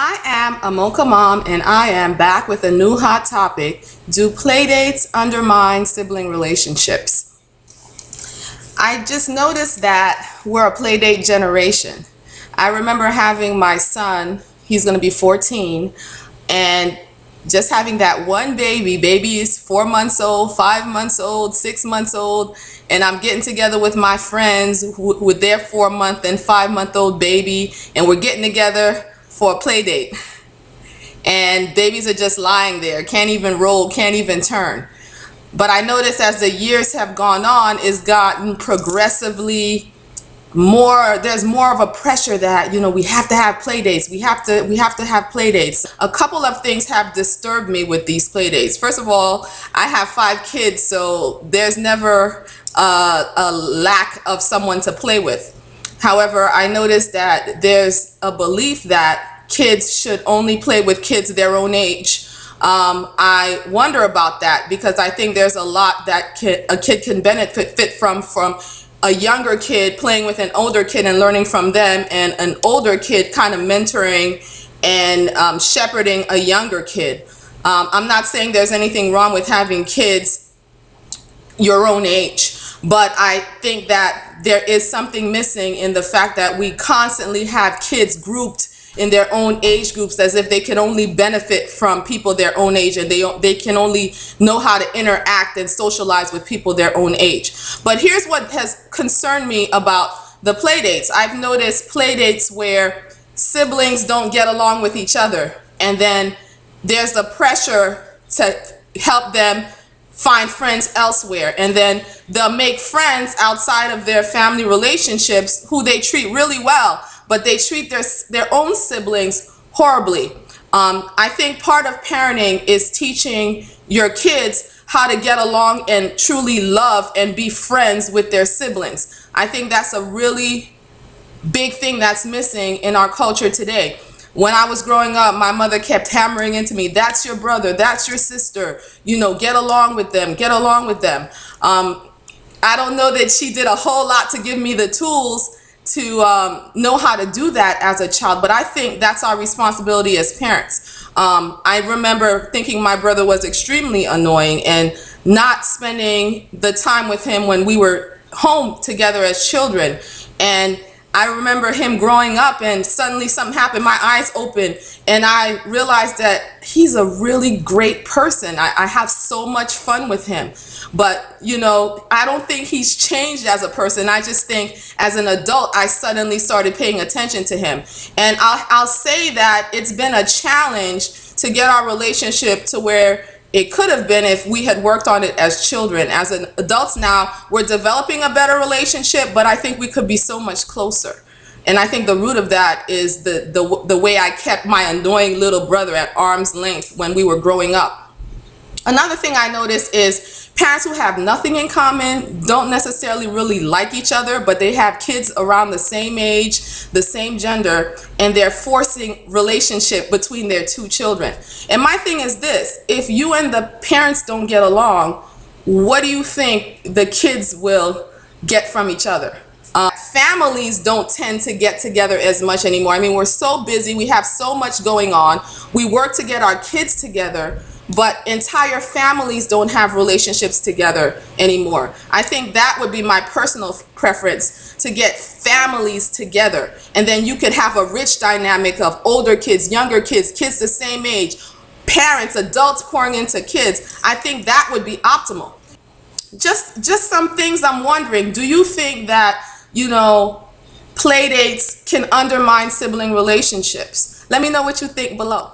I am a Mocha Mom, and I am back with a new hot topic. Do playdates undermine sibling relationships? I just noticed that we're a playdate generation. I remember having my son, he's going to be 14, and just having that one baby. Baby is 4 months old, 5 months old, 6 months old, and I'm getting together with my friends with their 4-month and 5-month-old baby, and we're getting together for a play date. And babies are just lying there, can't even roll, can't even turn. But I noticed as the years have gone on, it's gotten progressively more, there's more of a pressure that, we have to have play dates. We have to have play dates. A couple of things have disturbed me with these play dates. First of all, I have 5 kids, so there's never a lack of someone to play with. However, I noticed that there's a belief that kids should only play with kids their own age. I wonder about that, because I think there's a lot that a kid can benefit from a younger kid playing with an older kid and learning from them, and an older kid kind of mentoring and shepherding a younger kid. I'm not saying there's anything wrong with having kids your own age, but I think that there is something missing in the fact that we constantly have kids grouped in their own age groups as if they can only benefit from people their own age, and they can only know how to interact and socialize with people their own age. But here's what has concerned me about the play dates. I've noticed play dates where siblings don't get along with each other, and then there's the pressure to help them find friends elsewhere, and then they'll make friends outside of their family relationships who they treat really well, but they treat their own siblings horribly. I think part of parenting is teaching your kids how to get along and truly love and be friends with their siblings. I think that's a really big thing that's missing in our culture today. When I was growing up, my mother kept hammering into me, that's your brother, that's your sister, get along with them, get along with them. I don't know that she did a whole lot to give me the tools to know how to do that as a child, but I think that's our responsibility as parents. I remember thinking my brother was extremely annoying and not spending the time with him when we were home together as children. And I remember him growing up, and suddenly something happened, my eyes opened, and I realized that he's a really great person. I have so much fun with him. But, I don't think he's changed as a person. I just think as an adult, I suddenly started paying attention to him. And I'll say that it's been a challenge to get our relationship to where it could have been if we had worked on it as children. As adults now, we're developing a better relationship, but I think we could be so much closer. And I think the root of that is the way I kept my annoying little brother at arm's length when we were growing up. Another thing I noticed is parents who have nothing in common don't necessarily really like each other, but they have kids around the same age, the same gender, and they're forcing relationship between their 2 children. And my thing is this: if you and the parents don't get along, what do you think the kids will get from each other? Families don't tend to get together as much anymore. I mean, we're so busy, we have so much going on, we work to get our kids together, but entire families don't have relationships together anymore. I think that would be my personal preference, to get families together, and then you could have a rich dynamic of older kids, younger kids, kids the same age, parents, adults pouring into kids. I think that would be optimal. Just some things I'm wondering. Do you think that, play dates can undermine sibling relationships? Let me know what you think below.